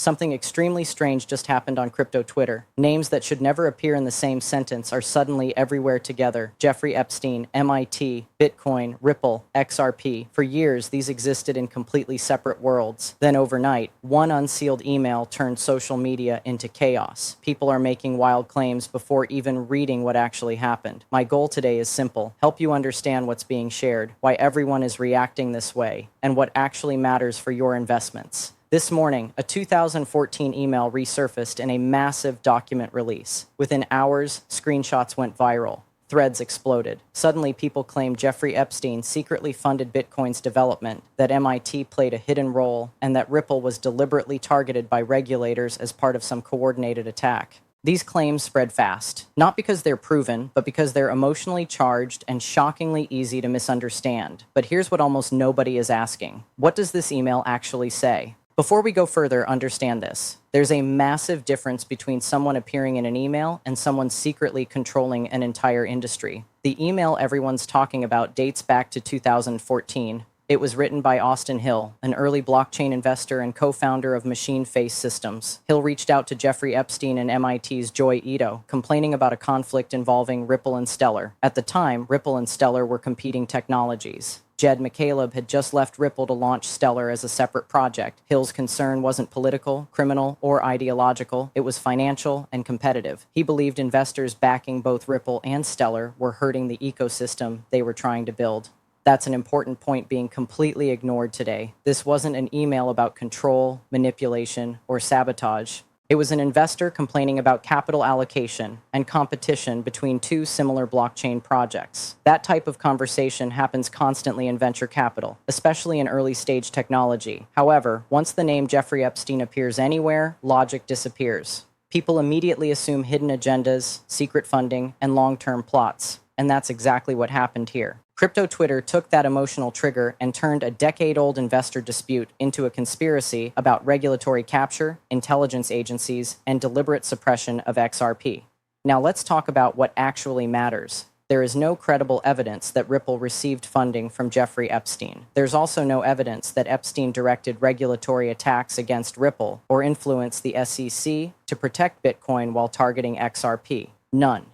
Something extremely strange just happened on crypto Twitter. Names that should never appear in the same sentence are suddenly everywhere together. Jeffrey Epstein, MIT, Bitcoin, Ripple, XRP. For years, these existed in completely separate worlds. Then overnight, one unsealed email turned social media into chaos. People are making wild claims before even reading what actually happened. My goal today is simple: help you understand what's being shared, why everyone is reacting this way, and what actually matters for your investments. This morning, a 2014 email resurfaced in a massive document release. Within hours, screenshots went viral. Threads exploded. Suddenly, people claimed Jeffrey Epstein secretly funded Bitcoin's development, that MIT played a hidden role, and that Ripple was deliberately targeted by regulators as part of some coordinated attack. These claims spread fast, not because they're proven, but because they're emotionally charged and shockingly easy to misunderstand. But here's what almost nobody is asking. What does this email actually say? Before we go further, understand this. There's a massive difference between someone appearing in an email and someone secretly controlling an entire industry. The email everyone's talking about dates back to 2014. It was written by Austin Hill, an early blockchain investor and co-founder of Machine Face Systems. Hill reached out to Jeffrey Epstein and MIT's Joy Ito, complaining about a conflict involving Ripple and Stellar. At the time, Ripple and Stellar were competing technologies. Jed McCaleb had just left Ripple to launch Stellar as a separate project. Hill's concern wasn't political, criminal, or ideological. It was financial and competitive. He believed investors backing both Ripple and Stellar were hurting the ecosystem they were trying to build. That's an important point being completely ignored today. This wasn't an email about control, manipulation, or sabotage. It was an investor complaining about capital allocation and competition between two similar blockchain projects. That type of conversation happens constantly in venture capital, especially in early-stage technology. However, once the name Jeffrey Epstein appears anywhere, logic disappears. People immediately assume hidden agendas, secret funding, and long-term plots. And that's exactly what happened here. Crypto Twitter took that emotional trigger and turned a decade-old investor dispute into a conspiracy about regulatory capture, intelligence agencies, and deliberate suppression of XRP. Now let's talk about what actually matters. There is no credible evidence that Ripple received funding from Jeffrey Epstein. There's also no evidence that Epstein directed regulatory attacks against Ripple or influenced the SEC to protect Bitcoin while targeting XRP. None.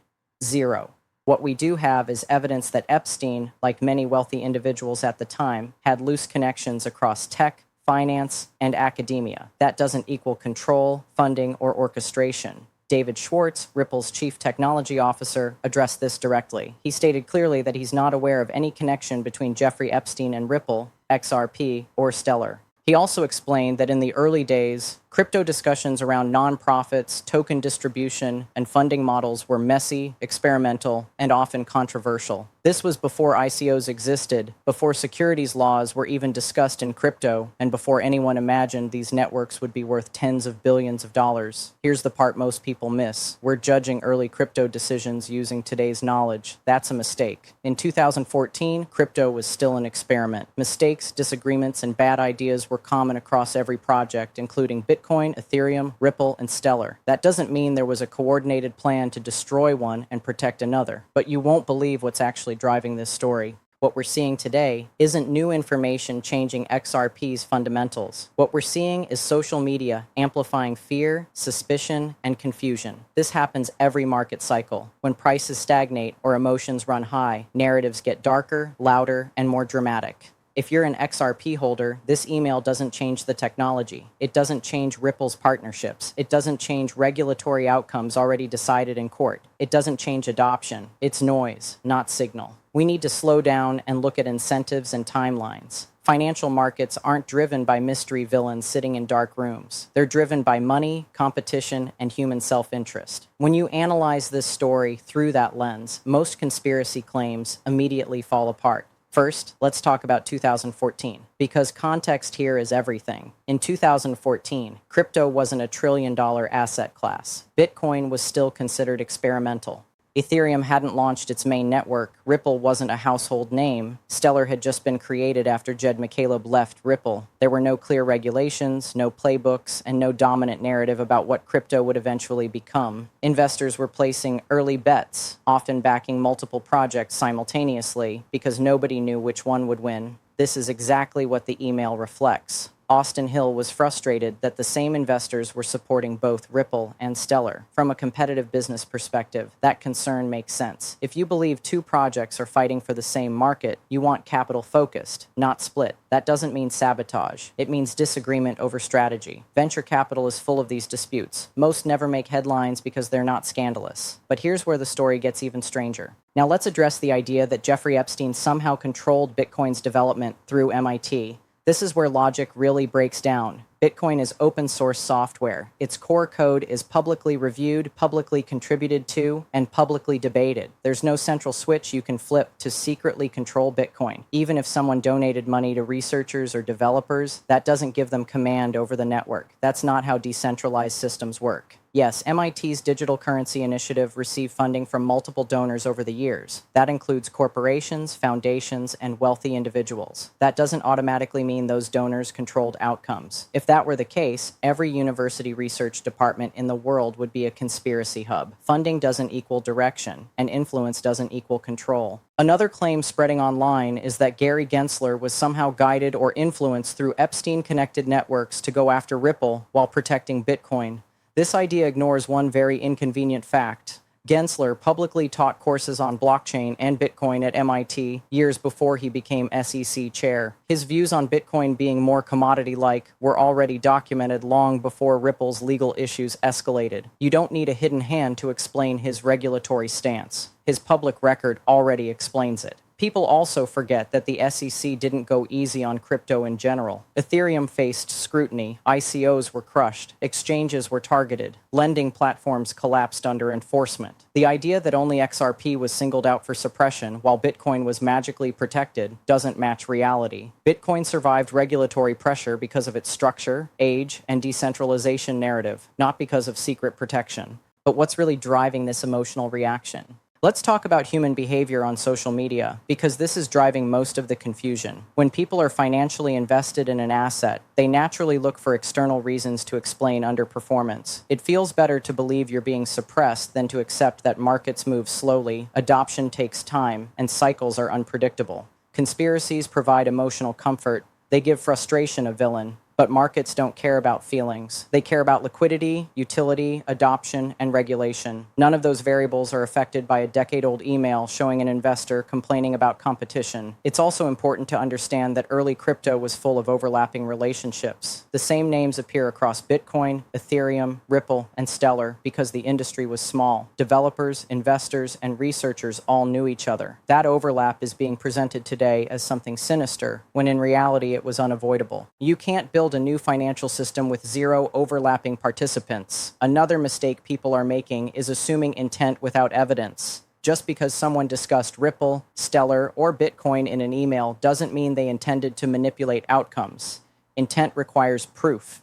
Zero. What we do have is evidence that Epstein, like many wealthy individuals at the time, had loose connections across tech, finance, and academia. That doesn't equal control, funding, or orchestration. David Schwartz, Ripple's chief technology officer, addressed this directly. He stated clearly that he's not aware of any connection between Jeffrey Epstein and Ripple, XRP, or Stellar. He also explained that in the early days, crypto discussions around nonprofits, token distribution, and funding models were messy, experimental, and often controversial. This was before ICOs existed, before securities laws were even discussed in crypto, and before anyone imagined these networks would be worth tens of billions of dollars. Here's the part most people miss. We're judging early crypto decisions using today's knowledge. That's a mistake. In 2014, crypto was still an experiment. Mistakes, disagreements, and bad ideas were common across every project, including Bitcoin, Ethereum, Ripple, and Stellar. That doesn't mean there was a coordinated plan to destroy one and protect another. But you won't believe what's actually driving this story. What we're seeing today isn't new information changing XRP's fundamentals. What we're seeing is social media amplifying fear, suspicion, and confusion. This happens every market cycle. When prices stagnate or emotions run high, narratives get darker, louder, and more dramatic. If you're an XRP holder, this email doesn't change the technology. It doesn't change Ripple's partnerships. It doesn't change regulatory outcomes already decided in court. It doesn't change adoption. It's noise, not signal. We need to slow down and look at incentives and timelines. Financial markets aren't driven by mystery villains sitting in dark rooms. They're driven by money, competition, and human self-interest. When you analyze this story through that lens, most conspiracy claims immediately fall apart. First, let's talk about 2014, because context here is everything. In 2014, crypto wasn't a trillion-dollar asset class. Bitcoin was still considered experimental. Ethereum hadn't launched its main network, Ripple wasn't a household name, Stellar had just been created after Jed McCaleb left Ripple. There were no clear regulations, no playbooks, and no dominant narrative about what crypto would eventually become. Investors were placing early bets, often backing multiple projects simultaneously, because nobody knew which one would win. This is exactly what the email reflects. Austin Hill was frustrated that the same investors were supporting both Ripple and Stellar. From a competitive business perspective, that concern makes sense. If you believe two projects are fighting for the same market, you want capital focused, not split. That doesn't mean sabotage. It means disagreement over strategy. Venture capital is full of these disputes. Most never make headlines because they're not scandalous. But here's where the story gets even stranger. Now let's address the idea that Jeffrey Epstein somehow controlled Bitcoin's development through MIT. This is where logic really breaks down. Bitcoin is open source software. Its core code is publicly reviewed, publicly contributed to, and publicly debated. There's no central switch you can flip to secretly control Bitcoin. Even if someone donated money to researchers or developers, that doesn't give them command over the network. That's not how decentralized systems work. Yes, MIT's digital currency initiative received funding from multiple donors over the years. That includes corporations, foundations, and wealthy individuals. That doesn't automatically mean those donors controlled outcomes. If that were the case, every university research department in the world would be a conspiracy hub. Funding doesn't equal direction, and influence doesn't equal control. Another claim spreading online is that Gary Gensler was somehow guided or influenced through Epstein-connected networks to go after Ripple while protecting Bitcoin. This idea ignores one very inconvenient fact. Gensler publicly taught courses on blockchain and Bitcoin at MIT years before he became SEC chair. His views on Bitcoin being more commodity-like were already documented long before Ripple's legal issues escalated. You don't need a hidden hand to explain his regulatory stance. His public record already explains it. People also forget that the SEC didn't go easy on crypto in general. Ethereum faced scrutiny, ICOs were crushed, exchanges were targeted, lending platforms collapsed under enforcement. The idea that only XRP was singled out for suppression while Bitcoin was magically protected doesn't match reality. Bitcoin survived regulatory pressure because of its structure, age, and decentralization narrative, not because of secret protection. But what's really driving this emotional reaction? Let's talk about human behavior on social media, because this is driving most of the confusion. When people are financially invested in an asset, they naturally look for external reasons to explain underperformance. It feels better to believe you're being suppressed than to accept that markets move slowly, adoption takes time, and cycles are unpredictable. Conspiracies provide emotional comfort. They give frustration a villain. But markets don't care about feelings. They care about liquidity, utility, adoption, and regulation. None of those variables are affected by a decade-old email showing an investor complaining about competition. It's also important to understand that early crypto was full of overlapping relationships. The same names appear across Bitcoin, Ethereum, Ripple, and Stellar because the industry was small. Developers, investors, and researchers all knew each other. That overlap is being presented today as something sinister, when in reality it was unavoidable. You can't build a new financial system with zero overlapping participants. Another mistake people are making is assuming intent without evidence. Just because someone discussed Ripple, Stellar, or Bitcoin in an email doesn't mean they intended to manipulate outcomes. Intent requires proof.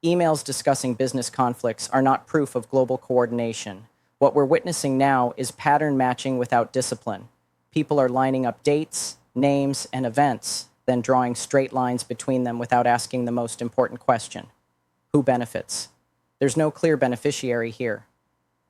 Emails discussing business conflicts are not proof of global coordination. What we're witnessing now is pattern matching without discipline. People are lining up dates, names, and events, then drawing straight lines between them without asking the most important question. Who benefits? There's no clear beneficiary here.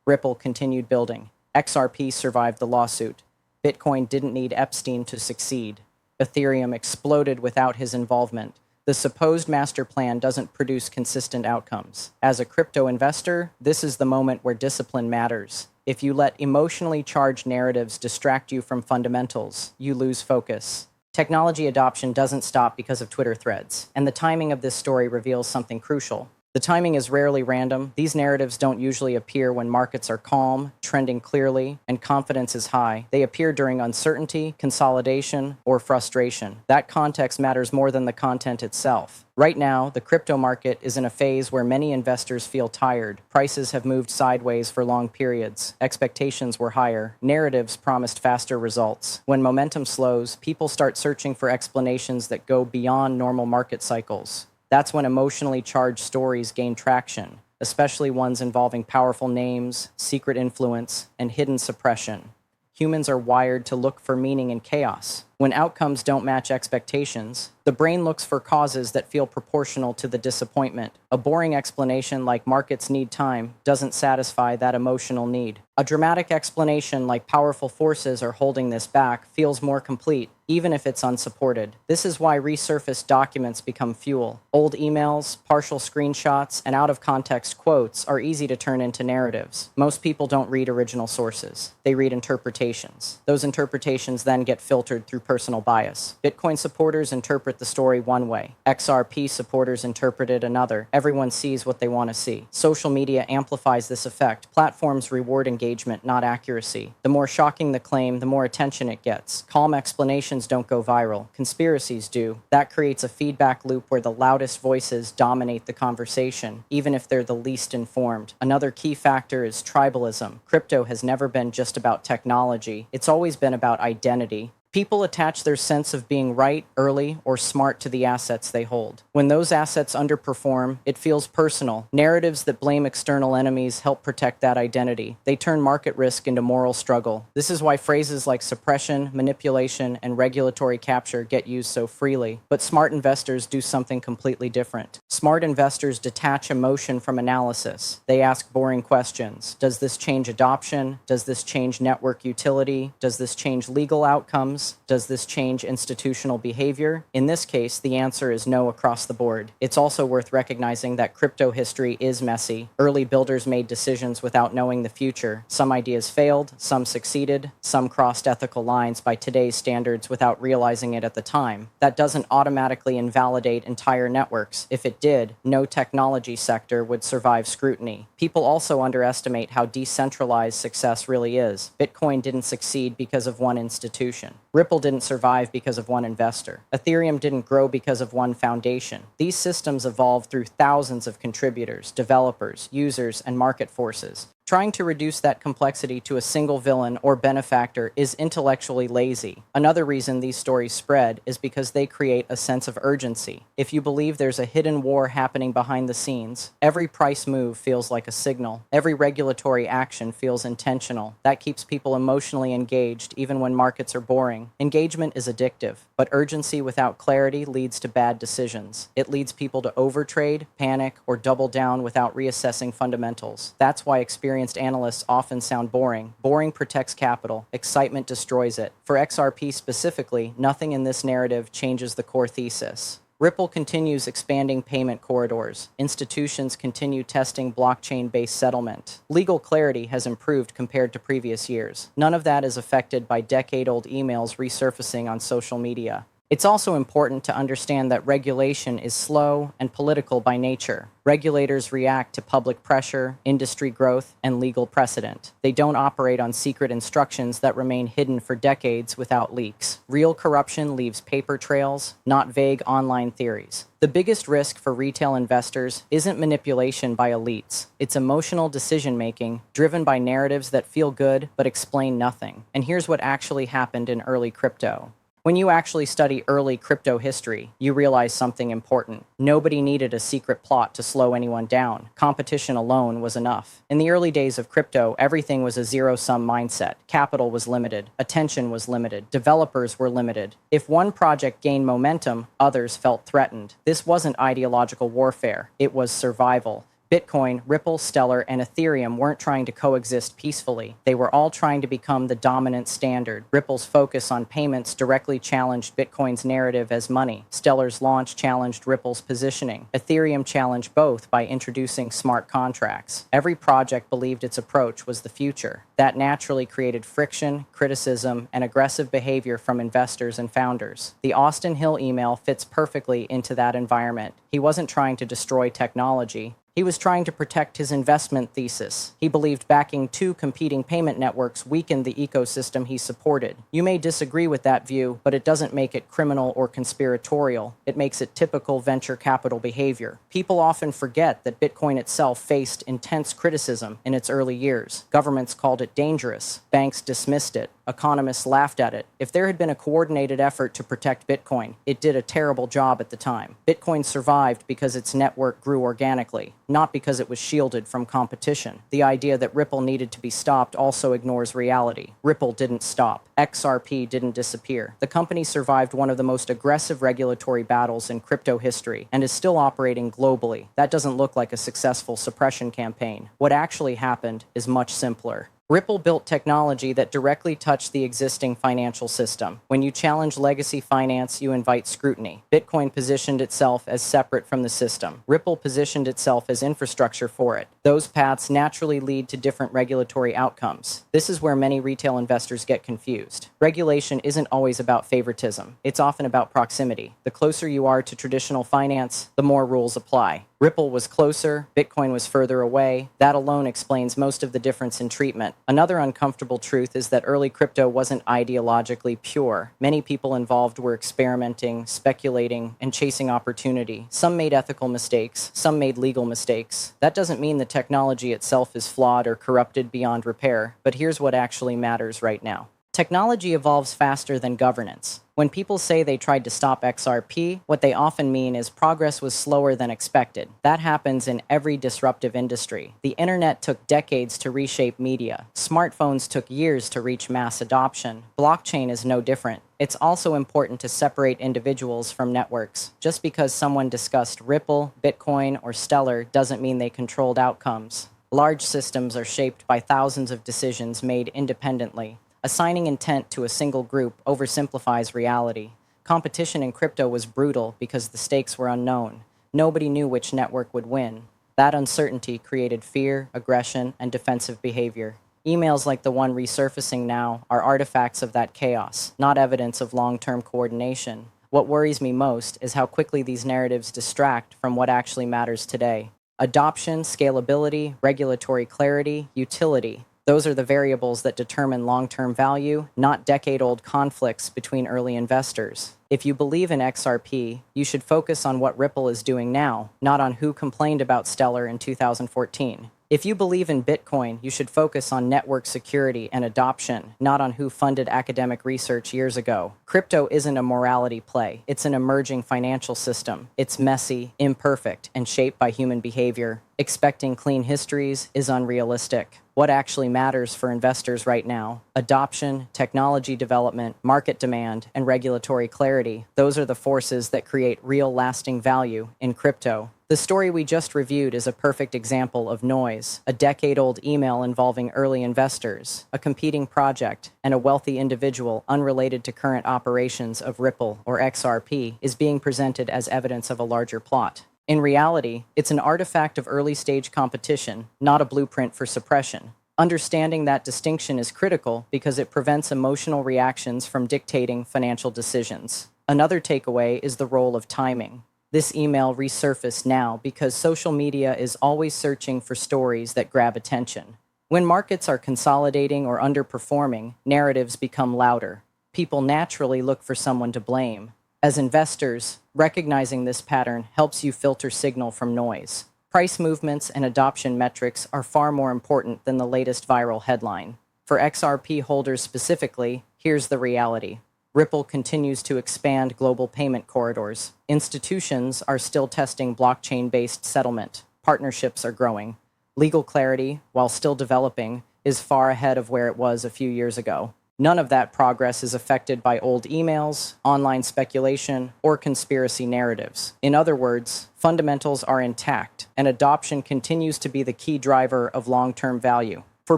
Ripple continued building. XRP survived the lawsuit. Bitcoin didn't need Epstein to succeed. Ethereum exploded without his involvement. The supposed master plan doesn't produce consistent outcomes. As a crypto investor, this is the moment where discipline matters. If you let emotionally charged narratives distract you from fundamentals, you lose focus. Technology adoption doesn't stop because of Twitter threads, and the timing of this story reveals something crucial. The timing is rarely random. These narratives don't usually appear when markets are calm, trending clearly, and confidence is high. They appear during uncertainty, consolidation, or frustration. That context matters more than the content itself. Right now, the crypto market is in a phase where many investors feel tired. Prices have moved sideways for long periods. Expectations were higher. Narratives promised faster results. When momentum slows, people start searching for explanations that go beyond normal market cycles. That's when emotionally charged stories gain traction, especially ones involving powerful names, secret influence, and hidden suppression. Humans are wired to look for meaning in chaos. When outcomes don't match expectations, the brain looks for causes that feel proportional to the disappointment. A boring explanation like markets need time doesn't satisfy that emotional need. A dramatic explanation like powerful forces are holding this back feels more complete, even if it's unsupported. This is why resurfaced documents become fuel. Old emails, partial screenshots, and out-of-context quotes are easy to turn into narratives. Most people don't read original sources. They read interpretations. Those interpretations then get filtered through personal bias. Bitcoin supporters interpret the story one way. XRP supporters interpret it another. Everyone sees what they want to see. Social media amplifies this effect. Platforms reward engagement, not accuracy. The more shocking the claim, the more attention it gets. Calm explanations don't go viral. Conspiracies do. That creates a feedback loop where the loudest voices dominate the conversation, even if they're the least informed. Another key factor is tribalism. Crypto has never been just about technology. It's always been about identity. People attach their sense of being right, early, or smart to the assets they hold. When those assets underperform, it feels personal. Narratives that blame external enemies help protect that identity. They turn market risk into moral struggle. This is why phrases like suppression, manipulation, and regulatory capture get used so freely. But smart investors do something completely different. Smart investors detach emotion from analysis. They ask boring questions. Does this change adoption? Does this change network utility? Does this change legal outcomes? Does this change institutional behavior? In this case, the answer is no across the board. It's also worth recognizing that crypto history is messy. Early builders made decisions without knowing the future. Some ideas failed, some succeeded, some crossed ethical lines by today's standards without realizing it at the time. That doesn't automatically invalidate entire networks. If it did, no technology sector would survive scrutiny. People also underestimate how decentralized success really is. Bitcoin didn't succeed because of one institution. Ripple didn't survive because of one investor. Ethereum didn't grow because of one foundation. These systems evolved through thousands of contributors, developers, users, and market forces. Trying to reduce that complexity to a single villain or benefactor is intellectually lazy. Another reason these stories spread is because they create a sense of urgency. If you believe there's a hidden war happening behind the scenes, every price move feels like a signal. Every regulatory action feels intentional. That keeps people emotionally engaged even when markets are boring. Engagement is addictive, but urgency without clarity leads to bad decisions. It leads people to overtrade, panic, or double down without reassessing fundamentals. That's why experienced analysts often sound boring. Boring protects capital. Excitement destroys it. For XRP specifically, nothing in this narrative changes the core thesis. Ripple continues expanding payment corridors. Institutions continue testing blockchain-based settlement. Legal clarity has improved compared to previous years. None of that is affected by decade-old emails resurfacing on social media. It's also important to understand that regulation is slow and political by nature. Regulators react to public pressure, industry growth, and legal precedent. They don't operate on secret instructions that remain hidden for decades without leaks. Real corruption leaves paper trails, not vague online theories. The biggest risk for retail investors isn't manipulation by elites. It's emotional decision-making driven by narratives that feel good but explain nothing. And here's what actually happened in early crypto. When you actually study early crypto history, you realize something important. Nobody needed a secret plot to slow anyone down. Competition alone was enough. In the early days of crypto, everything was a zero-sum mindset. Capital was limited. Attention was limited. Developers were limited. If one project gained momentum, others felt threatened. This wasn't ideological warfare. It was survival. Bitcoin, Ripple, Stellar, and Ethereum weren't trying to coexist peacefully. They were all trying to become the dominant standard. Ripple's focus on payments directly challenged Bitcoin's narrative as money. Stellar's launch challenged Ripple's positioning. Ethereum challenged both by introducing smart contracts. Every project believed its approach was the future. That naturally created friction, criticism, and aggressive behavior from investors and founders. The Austin Hill email fits perfectly into that environment. He wasn't trying to destroy technology. He was trying to protect his investment thesis. He believed backing two competing payment networks weakened the ecosystem he supported. You may disagree with that view, but it doesn't make it criminal or conspiratorial. It makes it typical venture capital behavior. People often forget that Bitcoin itself faced intense criticism in its early years. Governments called it dangerous. Banks dismissed it. Economists laughed at it. If there had been a coordinated effort to protect Bitcoin, it did a terrible job at the time. Bitcoin survived because its network grew organically, not because it was shielded from competition. The idea that Ripple needed to be stopped also ignores reality. Ripple didn't stop. XRP didn't disappear. The company survived one of the most aggressive regulatory battles in crypto history and is still operating globally. That doesn't look like a successful suppression campaign. What actually happened is much simpler. Ripple built technology that directly touched the existing financial system. When you challenge legacy finance, you invite scrutiny. Bitcoin positioned itself as separate from the system. Ripple positioned itself as infrastructure for it. Those paths naturally lead to different regulatory outcomes. This is where many retail investors get confused. Regulation isn't always about favoritism. It's often about proximity. The closer you are to traditional finance, the more rules apply. Ripple was closer, Bitcoin was further away. That alone explains most of the difference in treatment. Another uncomfortable truth is that early crypto wasn't ideologically pure. Many people involved were experimenting, speculating, and chasing opportunity. Some made ethical mistakes, some made legal mistakes. That doesn't mean the technology itself is flawed or corrupted beyond repair, but here's what actually matters right now. Technology evolves faster than governance. When people say they tried to stop XRP, what they often mean is progress was slower than expected. That happens in every disruptive industry. The internet took decades to reshape media. Smartphones took years to reach mass adoption. Blockchain is no different. It's also important to separate individuals from networks. Just because someone discussed Ripple, Bitcoin, or Stellar doesn't mean they controlled outcomes. Large systems are shaped by thousands of decisions made independently. Assigning intent to a single group oversimplifies reality. Competition in crypto was brutal because the stakes were unknown. Nobody knew which network would win. That uncertainty created fear, aggression, and defensive behavior. Emails like the one resurfacing now are artifacts of that chaos, not evidence of long-term coordination. What worries me most is how quickly these narratives distract from what actually matters today. Adoption, scalability, regulatory clarity, utility. Those are the variables that determine long-term value, not decade-old conflicts between early investors. If you believe in XRP, you should focus on what Ripple is doing now, not on who complained about Stellar in 2014. If you believe in Bitcoin, you should focus on network security and adoption, not on who funded academic research years ago. Crypto isn't a morality play. It's an emerging financial system. It's messy, imperfect, and shaped by human behavior. Expecting clean histories is unrealistic. What actually matters for investors right now? Adoption, technology development, market demand, and regulatory clarity. Those are the forces that create real lasting value in crypto. The story we just reviewed is a perfect example of noise. A decade-old email involving early investors, a competing project, and a wealthy individual unrelated to current operations of Ripple or XRP is being presented as evidence of a larger plot. In reality, it's an artifact of early-stage competition, not a blueprint for suppression. Understanding that distinction is critical because it prevents emotional reactions from dictating financial decisions. Another takeaway is the role of timing. This email resurfaced now because social media is always searching for stories that grab attention. When markets are consolidating or underperforming, narratives become louder. People naturally look for someone to blame. As investors, recognizing this pattern helps you filter signal from noise. Price movements and adoption metrics are far more important than the latest viral headline. For XRP holders specifically, here's the reality. Ripple continues to expand global payment corridors. Institutions are still testing blockchain-based settlement. Partnerships are growing. Legal clarity, while still developing, is far ahead of where it was a few years ago. None of that progress is affected by old emails, online speculation, or conspiracy narratives. In other words, fundamentals are intact, and adoption continues to be the key driver of long-term value. For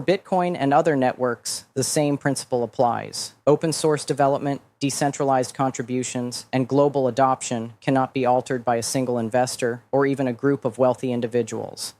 Bitcoin and other networks, the same principle applies. Open source development, decentralized contributions, and global adoption cannot be altered by a single investor or even a group of wealthy individuals.